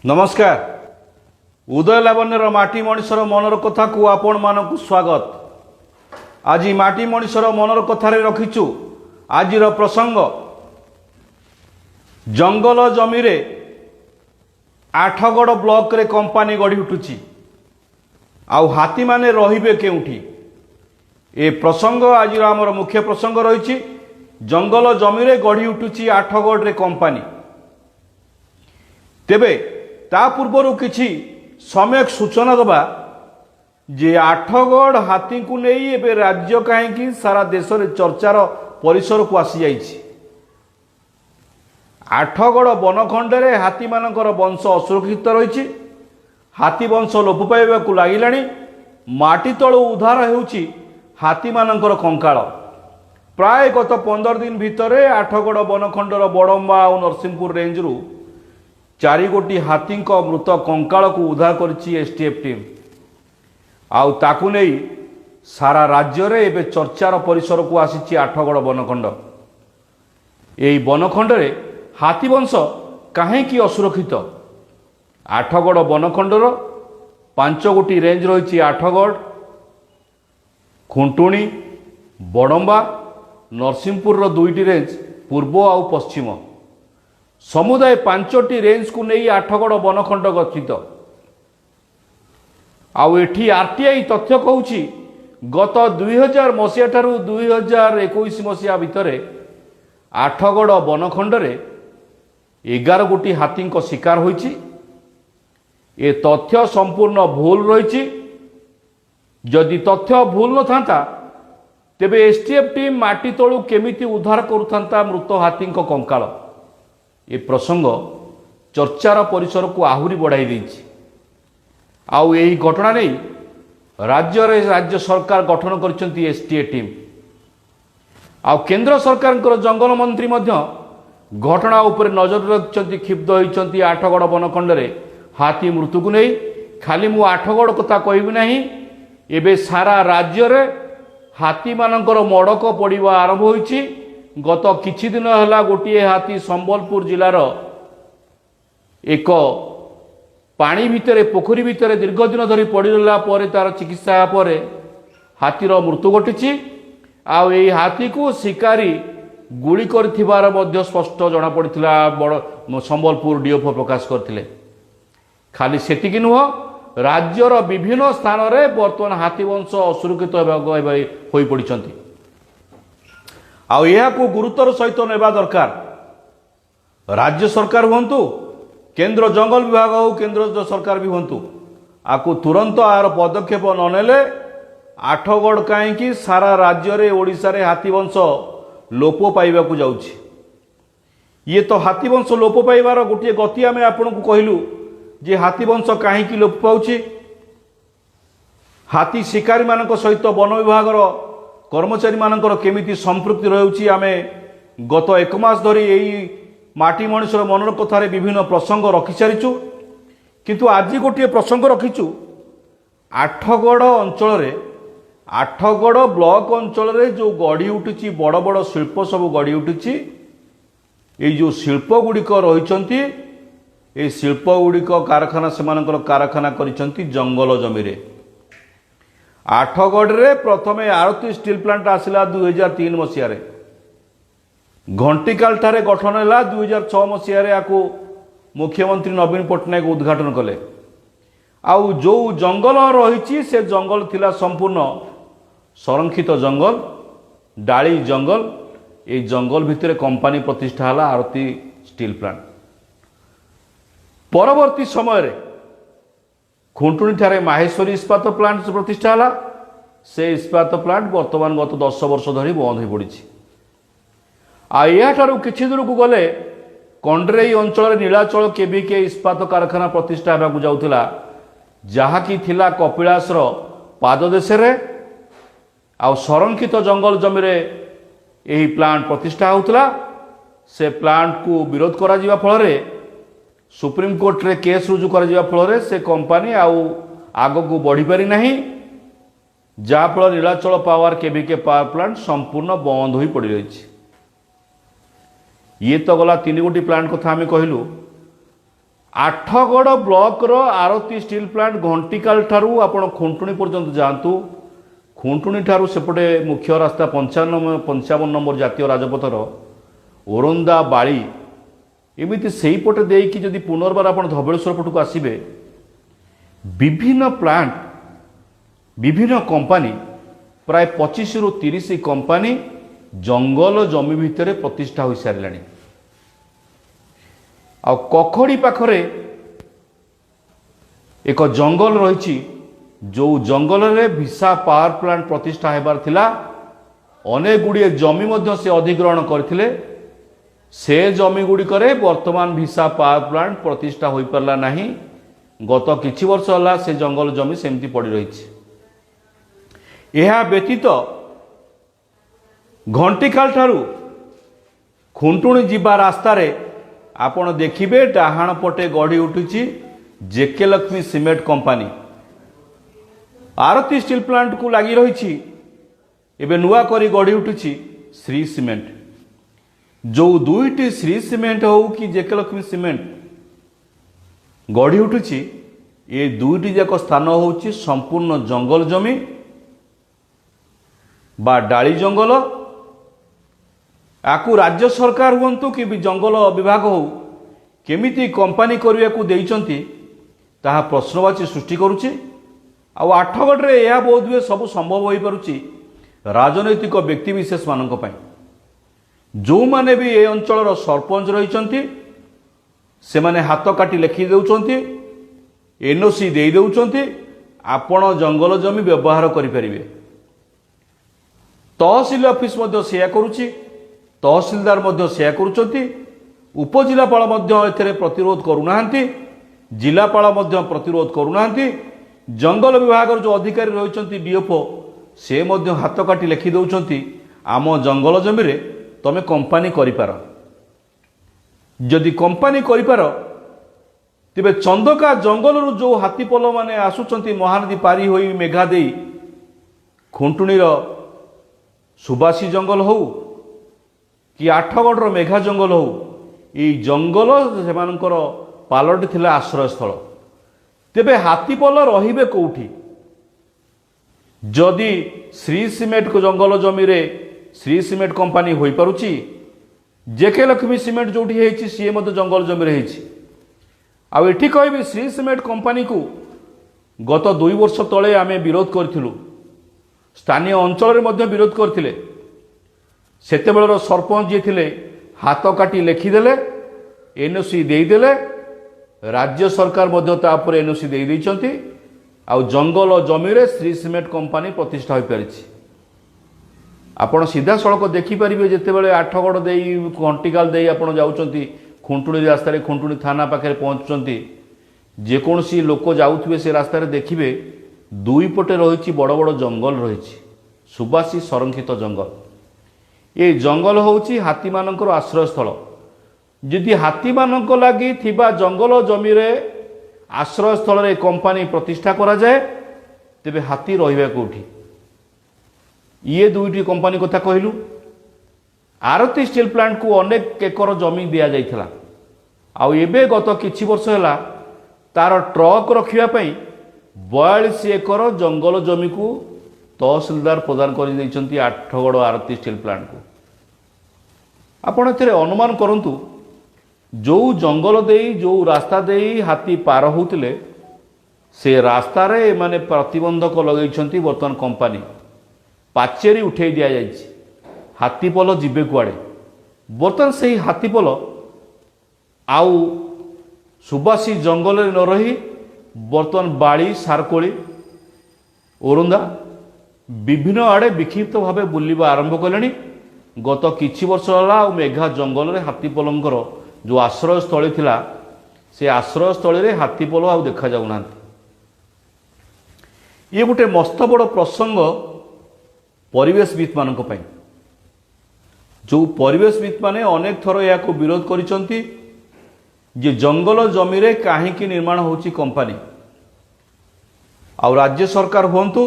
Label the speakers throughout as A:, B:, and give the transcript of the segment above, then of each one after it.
A: नमस्कार। उदय लावण्यर माटी मनिषर मनर कथा को आपण मानक स्वागत। आज माटी मनिषर मनर कथारे रखिचु आजिर प्रसंग जंगल जमीरे आठगड़ ब्लॉक रे कंपानी गढ़ी उठुची आउ हाथी माने रहिबे केउठी। ए प्रसंग आज आमर मुख्य प्रसंग रही जंगल जमीरे गढ़ी उठुची आठगड़ रे कंपानी। तेबे ता पूर्वर किछि सम्यक सूचना दबा जे आठगड़ हाथी को नहीं एबे राज्य कहीं सारा देश रे चर्चार परिसर को आसी जाइछि। आठगड़ बनखंड रे हाथी मानकर वंश असुरक्षित रही। हाथी वंश लोप पाइबाकु लागिलाणी। माटी तळु उद्धार हेउछि हाथी मानकर कंकाळ। प्राय गत 15 दिन भितरे आठगड़ बनखंडर बड़म्बा और नरसिंहपुर रेंज रु 4 गोटी हाथी मृत कंकाल को उद्धार करिछि एसटीएफ टीम। आउ ताकु नहीं सारा राज्य रे एबे चर्चार परिसर को आसीछि आठगड़ बनखंड। एई बनखंड रे हाथी वंश काहेकि असुरक्षित। आठगड़ बनखंडर 5 गोटी रेंज रही। आठगड़, खुंटुणी, बड़म्बा, नरसिंहपुर 2टी रेंज पूर्व आउ पश्चिम समुदाय 5टी रेंज को नहीं आठगड़ बनखंड गठित। आउ एठी आरटीआई तथ्य कहूछि गत 2000 मसीहा ठारू 2021 मसीहा भितरे आठगड़ बनखंड रे 11 गोटी हाथी शिकार होइछि। ए तथ्य संपूर्ण भूल रही। जदि तथ्य भूल न था तेबे एसटीएफ टीम माटी तळु केमिति उद्धार करुथांता मृत हाथी कंकाल। ए प्रसंग चर्चार परिसर को आहुरी बढ़ाई देछि। आउ एही घटना नहीं राज्य सरकार गठन करिसेंती एसटीएफ टीम। आउ केंद्र सरकार जंगल मंत्री मध्य घटना उपर नजर रखिसेंती। क्षिप्त होइसेंती आठगड़ बनखंड रे हाथी मृत्यु को नहीं। खाली मु आठगड़ कथा कहबी नहीं, एबे सारा राज्य रे हाथी मानकर मड़क पड़िबा आरंभ होइछि। गत किछि दिन हला गोटे हाथी संबलपुर जिलार एक पानी भितरे पोखरी भितरे दीर्घ दिन धरी पड़िरला पर तार चिकित्सा पर हाथीर मृत्यु घटिछि। आउ एई हाथी को शिकारी गुली करथिबार मध्य स्पष्ट जना पड़िथिला बड़ संबलपुर डीएफओ प्रकाश करथिले। खाली सेतिकी नुह, राज्यर विभिन्न स्थान रे वर्तमान हाथी वंश असुरक्षित होई पड़िछंती। आउ यह को गुरुतर सहित नेबा दरकार। राज्य सरकार हुंतु, केंद्र जंगल विभाग हो, केंद्र सरकार भी हुंतु, आकु तुरंत आर पदक्षेप ननेले आठगड़ कहीं सारा राज्य रे ओडिशा रे हाथी वंश लोप पाइबाकु जाउछि। ये तो हाथी वंश लोप पाइबार गोटे गति आमे आपनकु कहिलु जे हाथी वंश कहीं लोप पाउछि। हाथी शिकारी मानक सहित वन विभागर कर्मचारी मानकर केमिति संपृक्ति रहुछि आमे गत 1 मास धरी एई माटी मनिषर मनर कथारे विभिन्न प्रसंग रखि सारिछु। किंतु आज गोटे प्रसंग रखिछु आठगड़ अंचल रे, आठगड़ ब्लॉक अंचल रे जो गढ़ी उठुछि बड़ बड़ शिल्प सब गढ़ी उठुछि। ए जो शिल्प गुड़िक रहिछंती ए शिल्प गुड़िक कारखाना सेमानकर कारखाना करिछंती जंगल जमीरे। आठगड़ रे प्रथमे आरती स्टील प्लांट आसिला 2003 मसीह रे। घंटीकाल ठारे गठन है 2006 मसीह रे। आकु मुख्यमंत्री नवीन पट्टनायक उद्घाटन कले। आउ जो जंगल रही से जंगल थिला संपूर्ण संरक्षित जंगल, डाली जंगल। ए जंगल भितर कंपानी प्रतिष्ठा है आरती स्टील प्लांट। परवर्ती समय रे खुंटुणी ठारे माहेश्वरी इस्पात प्लांट प्रतिष्ठा है। से इस्पात प्लांट वर्तमान गत 10 वर्ष धरी बंद हो पड़ी। आठारू किछि दूर को गले कंड्रेई अंचल नीलाचल केबीके इस्पात कारखाना प्रतिष्ठा होगा जाउथिला, जहाँकि थिला कपिलासर पाददेश रे। आउ संरक्षित जंगल जमीरे यही प्लांट प्रतिष्ठा होउथिला। से प्लांट को विरोध करा जिवा फल रे सुप्रीम कोर्ट रे केस रुजु करा जिवा फल रे से कंपानी आउ आग को बढ़ी पारि नाही, जहाँफल Nilachal power KBK power plant संपूर्ण बंद हो पड़ रही। ये तो गला 3 गोटी प्लांट कथा आम कहलु। आठगड़ ब्लॉक रो आरती स्टील प्लांट घंटिकाल ठारू आपण खुंटुणी पर्यंत जातु खुंटुणी ठारू सेपटे मुख्य रास्ता 55 नंबर जातीय राजपथर ओरंदा बाड़ी एमती से पटे देकी जदि पुनर्बार आप धबलेश्वर पटक आसबे विभिन्न प्लांट विभिन्न कंपानी प्राय 25 रु 30 कंपानी जंगल जमी भितर प्रतिष्ठा हो सारे आ कखड़ी पाखरे एक जंगल रही जो जंगल रे भिसा पावर प्लांट प्रतिष्ठा हेबार थिला अनेक गुड़िए जमी मध्य से अधिग्रहण करथिले से जमी गुड़िकरे वर्तमान भिसा पावर प्लांट प्रतिष्ठा हो पारला नहीं गत किछि वर्ष होला से जंगल जमी सेमती पड़ी रही यह व्यतीत घंटिकाल ठारू खुंटुणी जीवा रास्ता रे आपण देखिबे डाहाण पटे गढ़ी उठुची जेके लक्ष्मी सीमेंट कंपानी आरती स्टील प्लांट को लगी रही एबे नुआ करी गढ़ी उठुची श्री सीमेंट जो दुईटी श्री सीमेंट हो कि जेके लक्ष्मी सीमेंट गढ़ी उठुची ये दुईटी जाक स्थान होची संपूर्ण जंगल जमी बा डाली जंगल आकु राज्य सरकार हुंतु कि जंगल विभाग हो केमिति कंपानी करने को देइचंती ताहा प्रश्नवाची सृष्टि करुछि आ आठगढ़ यह बोध हुए सब संभव हो पारुछि राजनैतिक व्यक्तिविशेष मानक पई जो माने भी ए अंचल सरपंच रही से माने हाथ काटी लिखि देउचंती एनओसी दे देउचंती आपण जंगल जमी व्यवहार करिपारिबे तहसील ऑफिस मध्य सेया करुछि तहसीलदार मध्य सेया करुचंती उपजिलापाल मध्य एथरे प्रतिरोध करूनाहांती जिलापाल मध्य प्रतिरोध करूनाहांती जंगल विभाग जो अधिकारी रहिचंती डीएफओ से मध्य हाथ काटी लिखि देउचंती आम जंगल जमी रे तमे कंपानी करिपार जदि कंपानी करिपार तेबे चंदका जंगल रु जो हाथीपल माने आसुचंती महानदी पारी होई मेघा देई खुंटुणीर सुबासी जंगल हो कि आठगढ़ मेघा जंगल हो ये जंगल सेमानकर पालटी थिला आश्रय स्थल तेबे हाथीपल रहिबे कोउठी जदि श्री सीमेंट को जंगल जमी रे श्री सीमेंट कंपानी होई पारुची जेके लक्ष्मी सीमेंट जोठी हेछि सी मध्य जंगल जमी रे हेछि आ एठी कहबी श्री सीमेंट कंपानी को गत 2 वर्ष तले आमे विरोध करथिलु स्थानीय अंचल में विरोध करथिले सेतेबेलर सरपंच जी थिले हाथ काटी लिखिदेले एनओसी देदेले राज्य सरकार मध्य तापर एनओसी दे देइचंती आ जंगल जमी रे श्री सीमेंट कंपानी प्रतिष्ठा हो पारिछि आपण सीधा सड़क देखिपारे जितेबाला आठगढ़ दे घंटिकाल दे आपण जाउचंती खुंटुणी रास्ता खुंटुणी थाना पाखे पहुँचुंती जेकोसी लोक जाउथिबे से रास्ता देखिबे दुई पटे रही बड़ बड़ जंगल रही सुबासी संरक्षित जंगल ये जंगल होची हाथी मानकर आश्रय स्थल जदि हाथी मानक लगी थिबा जंगल जमी रे आश्रय स्थल रे कंपानी प्रतिष्ठा करा जाए तेबे हाथी रहिबा कोठी ये दुईटी कंपानी कथा कहलु आरती स्टील प्लांट को अनेक एकर जमी दिया जाइथिला आ एबे गत किछि वर्ष होला तार ट्रक रखिया पई 42 एकर जंगल जमी को तहसीलदार प्रदान कर देइचंती आठगढ़ आरती स्टील प्लांट को आपण एथरे अनुमान करंतु जो जंगल देई जो रास्ता देई हाथी पार होउतिले से रास्ता रे माने प्रतिबंधक लगेइचंती वर्तमान कंपानी पाचेरी उठे दिया जाइछि हाथीपल जीवे कुआड़े बर्तमान से हाथीपल आउ सुबासी जंगल न रही बर्तमान बाड़ी सारकोली ओरंदा विभिन्न आड़े विक्षिप्त भाव बुलवा आरंभ कले गत किछि वर्ष होला मेघा जंगल रे हाथीपलंकर जो आश्रय स्थली थिला से आश्रय स्थली रे हाथीपल आउ देखा जाउना ये गोटे मस्त बड़ प्रसंग परिवेशविद मानक पई जो परिवेशविद माने अनेक थर या को विरोध करिसंती जे जंगल जमी रे काहेकि निर्माण होची कंपानी आ राज्य सरकार हुंतु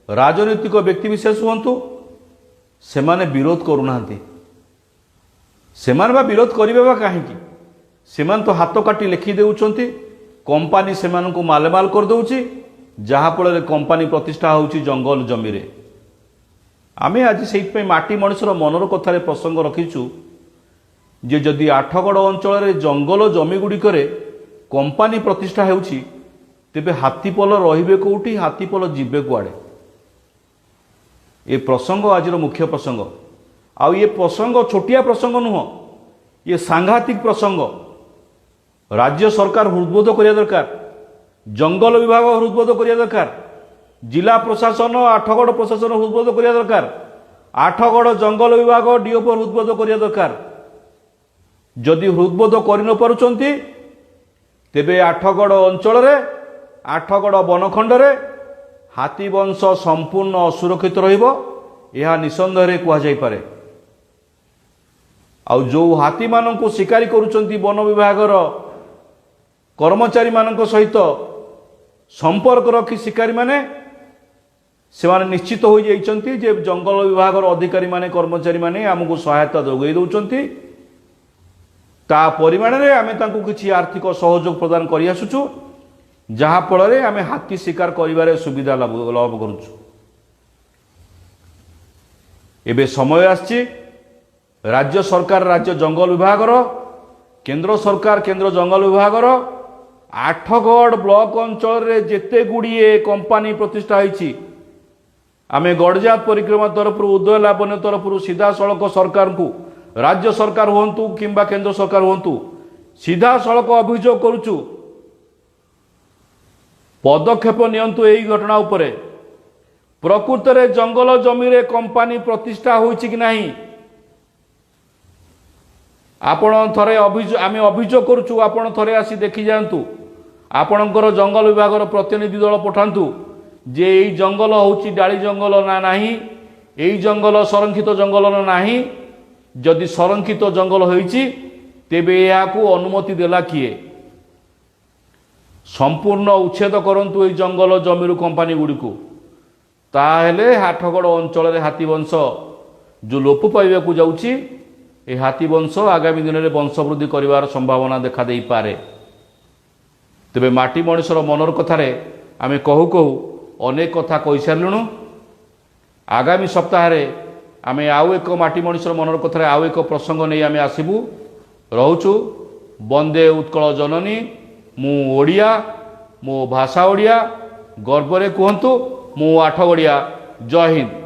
A: राजनीतिक व्यक्तिविशेष हुंतु से माने विरोध करूना से माने बा विरोध करिबे बा काहेकि ସେମାନେ ତ ହାତ କାଟି ଲେଖି ଦେଉଛନ୍ତି, कंपानी से मालेमाल कर दौची, जहाँफल कंपानी प्रतिष्ठा होची जंगल जमीरे। आमे आज से माटी मनुष्यर मनर कथार प्रसंग रखीचु जे जदि आठगड़ अंचल जंगल जमी गुड़िक कंपानी प्रतिष्ठा होची तेबे हाथीपल रहिबे कोउठी, हाथीपल जीवे कुआडे। ये प्रसंग आज मुख्य प्रसंग। आउ ये प्रसंग छोटिया प्रसंग नुह, ये सांघातिक प्रसंग। राज्य सरकार हृदबोध करिया दरकार, जंगल विभाग हृदबोध करिया दरकार, जिला प्रशासन आठगड़ प्रशासन हृदबोध करिया दरकार, आठगड़ जंगल विभाग डीओपी हृदबोध करिया दरकार। जदि हृदबोध करि न पारुचंती तेबे आठगड़ अंचल रे, आठगड़ बनखंड रे हाथी वंश संपूर्ण असुरक्षित रहिबो, यह निसंदेह कह जाई पारे। आउ जो हाथी माननकु शिकारी करूचंती वन विभागर कर्मचारी मानक सहित संपर्क रखी शिकारी माने से निश्चित हो जाइछंती जे जंगल विभागर अधिकारी माने कर्मचारी माने हमको सहायता जोगाई दउचंती, ता परिमाण रे आमे तांको किछि आर्थिक सहयोग प्रदान करि आसुछु, जहाँ फल आम हाथी शिकार करिबारे सुविधा लाभ करुछु। एबे समय आछि राज्य सरकार राज्य जंगल विभागर, केंद्र सरकार केंद्र जंगल विभागर आठगड़ ब्लॉक अंचल रे जेते गुड़िए कंपानी प्रतिष्ठा होईछि, आमे गड़जात परिक्रमा तरफ उदय लाभन तरफ सीधा सड़क सरकार को, राज्य सरकार हुंतु किंबा केंद्र सरकार हुंतु, सीधा सड़क अभियोग करुछु, पदक्षेप नियंतु एई घटना उपरे। प्रकृत रे जंगल जमी रे कंपानी प्रतिष्ठा होईछि कि नाही, आपण थरे आमे अभियोग करुछु, आपण थरे आसी देखि जांतु, आपणकर जंगल विभागर प्रतिनिधि दल पठांतु जे एई जंगल होउछि डाली जंगल ना नाही, एई जंगल संरक्षित जंगल ना नाही। जदि संरक्षित जंगल होईछि तेबे याकू अनुमति देला किए? संपूर्ण उच्छेद करंतु एई जंगल जमीरु कंपानी गुड़िको, ताहेले आठगड़ अंचल हाथी वंश जो लोप पाइबाकू जाउछि, ए हाथी वंश आगामी दिन में वंशवृद्धि करिवार संभावना देखा देई पारे। तेबे माटी मनुष्यर मनर कथारे आमे कहू कहू अनेक कथा कहि सारलुणु। आगामी सप्ताह रे आमे आउ एक माटी मनुष्यर मनर कथारे आउ एक प्रसंग नहीं आमे आसिबु। रहुछु वंदे उत्कल जननी, मु ओडिया, मो भाषा ओडिया, गर्वरे कहंतु मु आठगड़िया। जय हिंद।